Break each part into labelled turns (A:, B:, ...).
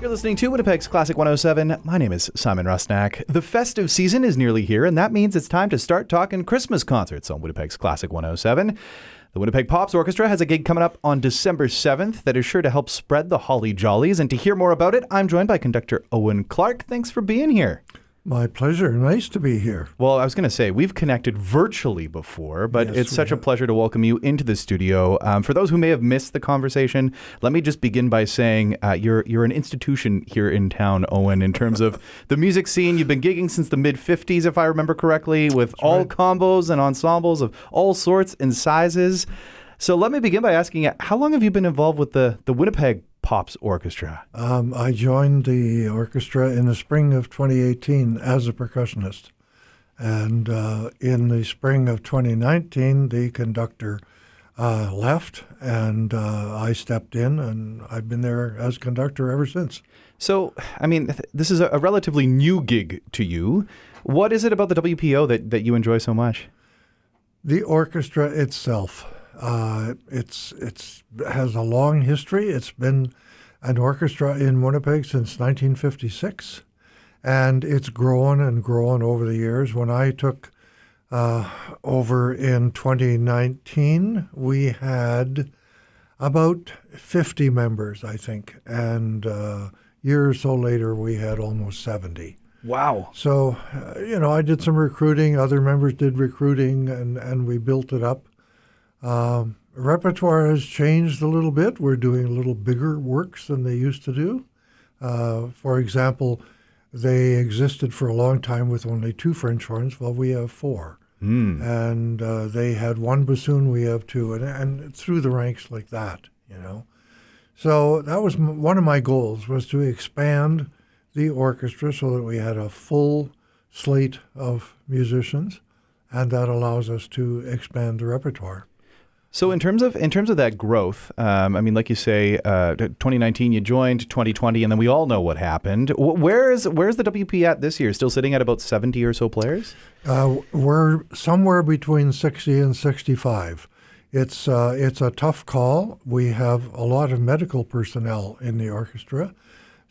A: You're listening to Winnipeg's Classic 107. My name is Simon Rusnak. The festive season is nearly here, and that means it's time to start talking Christmas concerts on Winnipeg's Classic 107. The Winnipeg Pops Orchestra has a gig coming up on December 7th that is sure to help spread the holly jollies. And to hear more about it, I'm joined by conductor Owen Clark. Thanks for being here.
B: My pleasure. Nice to be here.
A: Well, I was going to say, we've connected virtually before, but
B: Yes,
A: it's such
B: have.
A: a pleasure to welcome you into the studio. For those who may have missed the conversation, let me just begin by saying you're an institution here in town, Owen, in terms of the music scene. You've been gigging since the mid-'50s, if I remember correctly, with
B: That's
A: all
B: right.
A: combos and ensembles of all sorts and sizes. So let me begin by asking you, how long have you been involved with the Winnipeg Pops Orchestra?
B: I joined the orchestra in the spring of 2018 as a percussionist. And in the spring of 2019, the conductor left, and I stepped in, and I've been there as conductor ever since.
A: So, I mean, this is a relatively new gig to you. What is it about the WPO that you enjoy so much?
B: The orchestra itself, it's has a long history. It's been an orchestra in Winnipeg since 1956, and it's grown and grown over the years. When I took over in 2019, we had about 50 members, I think, and a year or so later, we had almost 70.
A: Wow.
B: So, I did some recruiting. Other members did recruiting, and we built it up. Repertoire has changed a little bit. We're doing a little bigger works than they used to do. For example, they existed for a long time with only 2 French horns. Well, we have 4. And they had 1 bassoon, we have 2, and through the ranks like that, So that was one of my goals, was to expand the orchestra so that we had a full slate of musicians, and that allows us to expand the repertoire.
A: So in terms of that growth, like you say, 2019 you joined, 2020, and then we all know what happened. Where's the WP at this year? Still sitting at about 70 or so players?
B: We're somewhere between 60 and 65. It's a tough call. We have a lot of medical personnel in the orchestra,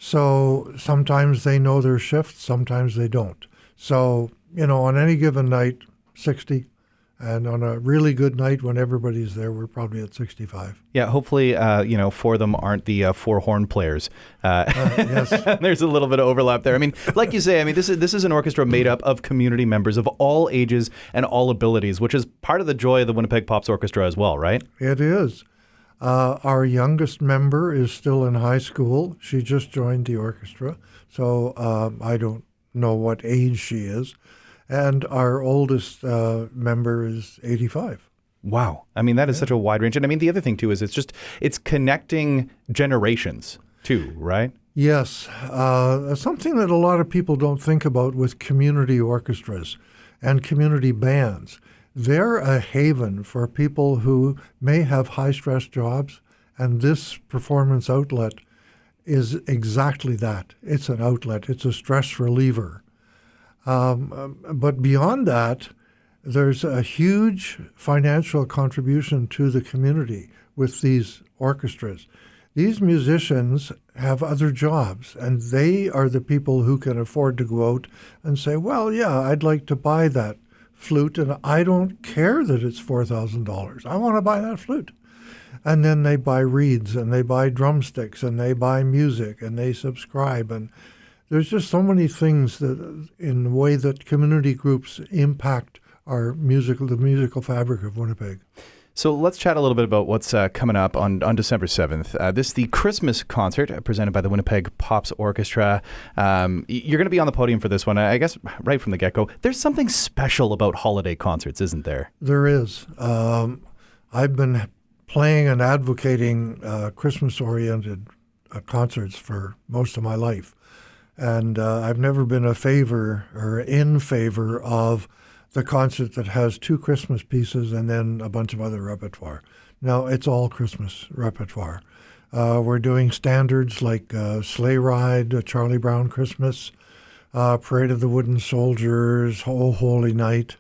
B: so sometimes they know their shifts, sometimes they don't. So, on any given night, 60. And on a really good night when everybody's there, we're probably at 65.
A: Yeah, hopefully, 4 of them aren't the 4-horn players.
B: Yes.
A: There's a little bit of overlap there. I mean, like you say, this is an orchestra made up of community members of all ages and all abilities, which is part of the joy of the Winnipeg Pops Orchestra as well, right?
B: It is. Our youngest member is still in high school. She just joined the orchestra, so I don't know what age she is. And our oldest member is 85.
A: Wow. That is such a wide range. And the other thing, too, is it's connecting generations, too, right?
B: Yes. Something that a lot of people don't think about with community orchestras and community bands. They're a haven for people who may have high-stress jobs, and this performance outlet is exactly that. It's an outlet. It's a stress reliever. But beyond that, there's a huge financial contribution to the community with these orchestras. These musicians have other jobs, and they are the people who can afford to go out and say, well, yeah, I'd like to buy that flute, and I don't care that it's $4,000. I want to buy that flute. And then they buy reeds, and they buy drumsticks, and they buy music, and they subscribe, and there's just so many things that, in the way that community groups impact the musical fabric of Winnipeg.
A: So let's chat a little bit about what's coming up on December 7th. This is the Christmas concert presented by the Winnipeg Pops Orchestra. You're going to be on the podium for this one, I guess, right from the get-go. There's something special about holiday concerts, isn't there?
B: There is. I've been playing and advocating Christmas-oriented concerts for most of my life. And I've never been in favor of the concert that has 2 Christmas pieces and then a bunch of other repertoire. No, it's all Christmas repertoire. We're doing standards like Sleigh Ride, Charlie Brown Christmas, Parade of the Wooden Soldiers, Oh Holy Night.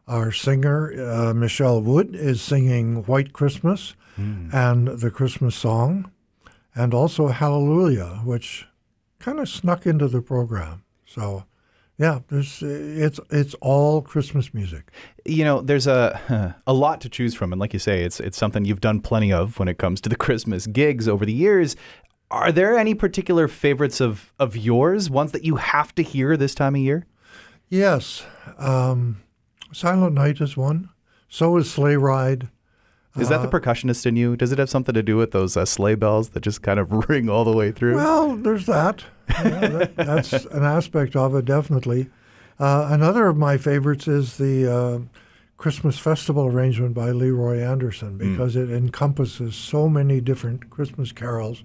B: Our singer, Michelle Wood, is singing White Christmas and the Christmas song, and also Hallelujah, which kind of snuck into the program. So, yeah, it's all Christmas music.
A: You know, there's a lot to choose from, and like you say, it's something you've done plenty of when it comes to the Christmas gigs over the years. Are there any particular favorites of yours, ones that you have to hear this time of year?
B: Yes. Silent Night is one. So is Sleigh Ride.
A: Is that the percussionist in you? Does it have something to do with those sleigh bells that just kind of ring all the way through?
B: Well, there's that. Yeah, that's an aspect of it, definitely. Another of my favorites is the Christmas Festival arrangement by Leroy Anderson, because it encompasses so many different Christmas carols.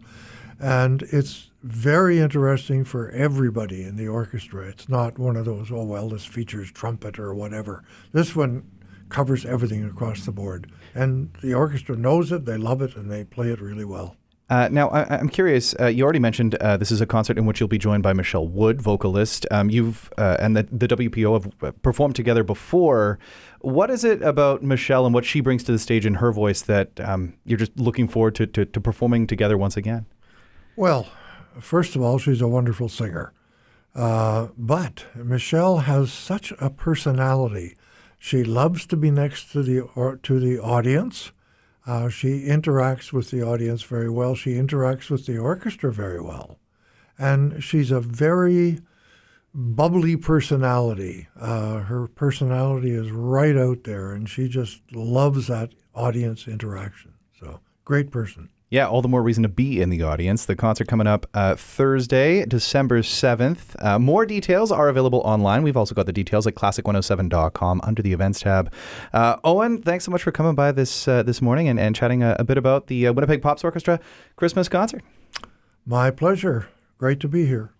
B: And it's very interesting for everybody in the orchestra. It's not one of those, oh, well, this features trumpet or whatever. This one covers everything across the board. And the orchestra knows it, they love it, and they play it really well.
A: Now, I'm curious, you already mentioned this is a concert in which you'll be joined by Michelle Wood, vocalist. You've and the WPO have performed together before. What is it about Michelle and what she brings to the stage in her voice that you're just looking forward to performing together once again?
B: Well, first of all, she's a wonderful singer. But Michelle has such a personality. She loves to be next to the audience. She interacts with the audience very well. She interacts with the orchestra very well. And she's a very bubbly personality. Her personality is right out there, and she just loves that audience interaction. So, great person.
A: Yeah, all the more reason to be in the audience. The concert coming up Thursday, December 7th. More details are available online. We've also got the details at classic107.com under the events tab. Owen, thanks so much for coming by this morning and chatting a bit about the Winnipeg Pops Orchestra Christmas concert.
B: My pleasure. Great to be here.